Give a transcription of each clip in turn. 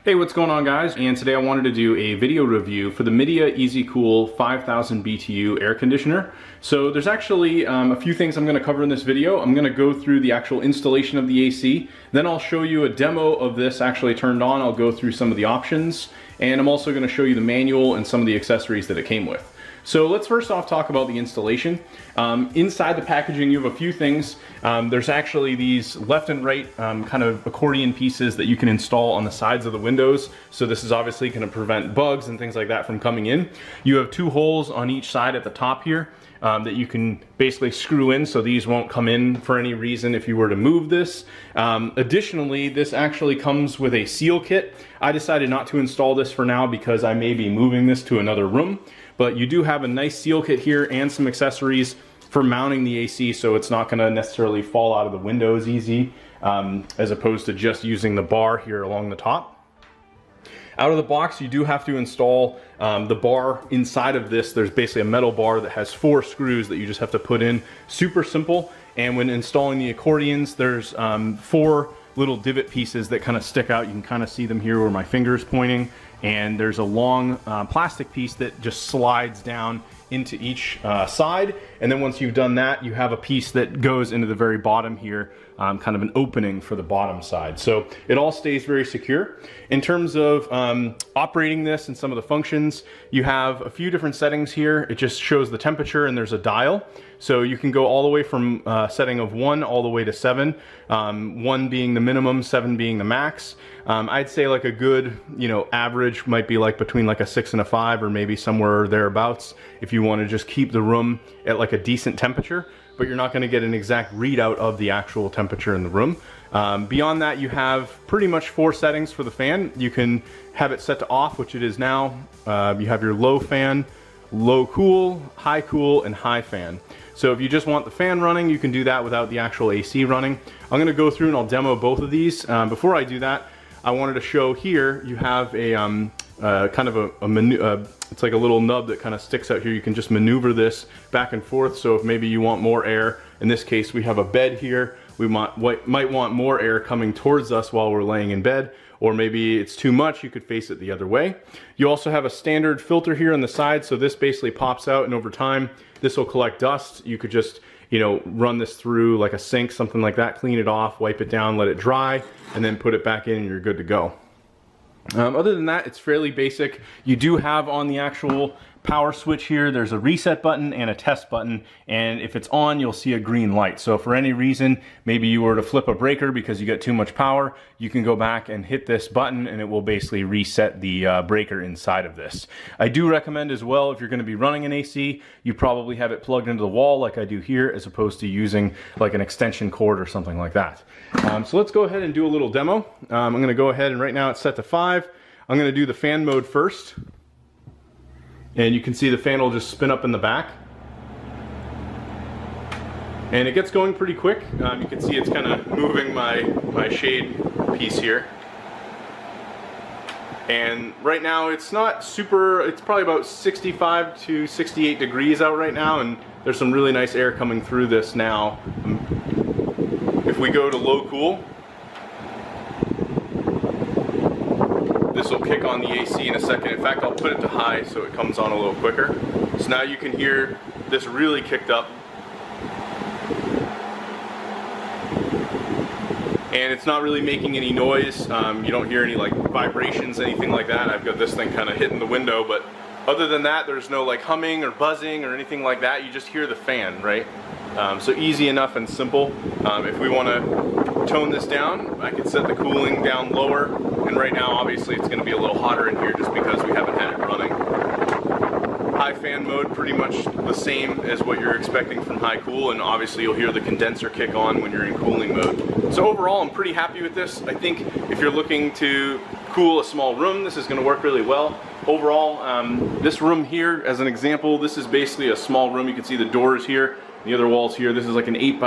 Hey, what's going on, guys? And today I wanted to do a video review for the Midea EasyCool 5000 BTU air conditioner. So there's actually a few things I'm going to cover in this video. I'm going to go through the actual installation of the AC, then I'll show you a demo of this actually turned on. I'll go through some of the options, and I'm also going to show you the manual and some of the accessories that it came with. So let's first off talk about the installation. Inside the packaging you have a few things. There's actually these left and right kind of accordion pieces that you can install on the sides of the windows. So this is obviously going to prevent bugs and things like that from coming in. You have two holes on each side at the top here that you can basically screw in, so these won't come in for any reason if you were to move this. Additionally, this actually comes with a seal kit. I decided not to install this for now because I may be moving this to another room. But you do have a nice seal kit here and some accessories for mounting the AC, so it's not going to necessarily fall out of the windows easy, as opposed to just using the bar here along the top. Out of the box, you do have to install the bar inside of this. There's basically a metal bar that has 4 screws that you just have to put in. Super simple. And when installing the accordions, there's 4 little divot pieces that kind of stick out. You can kind of see them here where my finger is pointing. And there's a long plastic piece that just slides down into each side, and then once you've done that, you have a piece that goes into the very bottom here, kind of an opening for the bottom side. So it all stays very secure. In terms of operating this and some of the functions, you have a few different settings here. It just shows the temperature, and there's a dial. So you can go all the way from setting of 1 all the way to 7, 1 being the minimum, 7 being the max. I'd say like a good, average might be like between like a 6 and a 5, or maybe somewhere thereabouts, if you want to just keep the room at like a decent temperature, but you're not going to get an exact readout of the actual temperature in the room. Beyond that, you have pretty much 4 settings for the fan. You can have it set to off, which it is now. You have your low fan, low cool, high cool, and high fan. So if you just want the fan running, you can do that without the actual AC running. I'm going to go through and I'll demo both of these. Before I do that, I wanted to show here, you have a kind of a menu, it's like a little nub that kind of sticks out here. You can just maneuver this back and forth. So if maybe you want more air, in this case we have a bed here, we might want more air coming towards us while we're laying in bed, or maybe it's too much, you could face it the other way. You also have a standard filter here on the side, so this basically pops out, and over time this will collect dust. You could just run this through like a sink, something like that, clean it off, wipe it down, let it dry, and then put it back in and you're good to go. Other than that, it's fairly basic. You do have on the actual power switch here, there's a reset button and a test button, and if it's on, you'll see a green light. So if for any reason, maybe you were to flip a breaker because you get too much power, you can go back and hit this button and it will basically reset the breaker inside of this. I do recommend as well, if you're going to be running an AC, you probably have it plugged into the wall like I do here, as opposed to using like an extension cord or something like that. So let's go ahead and do a little demo. I'm going to go ahead, and right now it's set to 5. I'm going to do the fan mode first. And you can see the fan will just spin up in the back. And it gets going pretty quick. You can see it's kind of moving my shade piece here. And right now it's not super, it's probably about 65 to 68 degrees out right now, and there's some really nice air coming through this now. If we go to low cool, this will kick on the AC in a second. In fact, I'll put it to high so it comes on a little quicker. So now you can hear this really kicked up. And it's not really making any noise. You don't hear any like vibrations, anything like that. I've got this thing kind of hitting the window, but other than that, there's no like humming or buzzing or anything like that. You just hear the fan, right? So easy enough and simple. If we want to tone this down, I can set the cooling down lower. And right now, obviously, it's going to be a little hotter in here just because we haven't had it running. High fan mode, pretty much the same as what you're expecting from high cool, and obviously you'll hear the condenser kick on when you're in cooling mode. So overall, I'm pretty happy with this. I think if you're looking to cool a small room, this is going to work really well. Overall, this room here, as an example, this is basically a small room. You can see the doors here, the other walls here. This is like an 8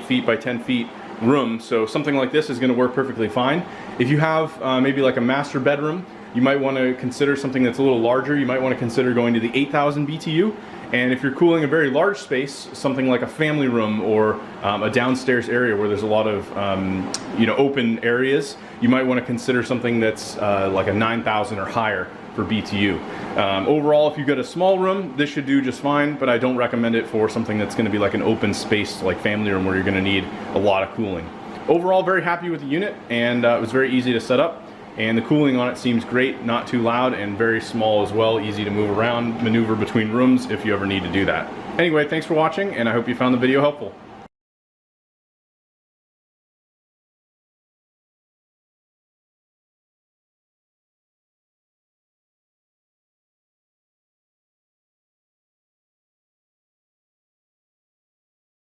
feet by 10 feet room, so something like this is going to work perfectly fine. If you have maybe like a master bedroom, you might want to consider something that's a little larger. You might want to consider going to the 8,000 BTU. And if you're cooling a very large space, something like a family room or a downstairs area where there's a lot of open areas, you might want to consider something that's like a 9,000 or higher for BTU. Overall, if you've got a small room, this should do just fine, but I don't recommend it for something that's going to be like an open space like family room where you're going to need a lot of cooling. Overall, very happy with the unit, and it was very easy to set up. And the cooling on it seems great, not too loud, and very small as well, easy to move around, maneuver between rooms if you ever need to do that. Anyway, thanks for watching, and I hope you found the video helpful.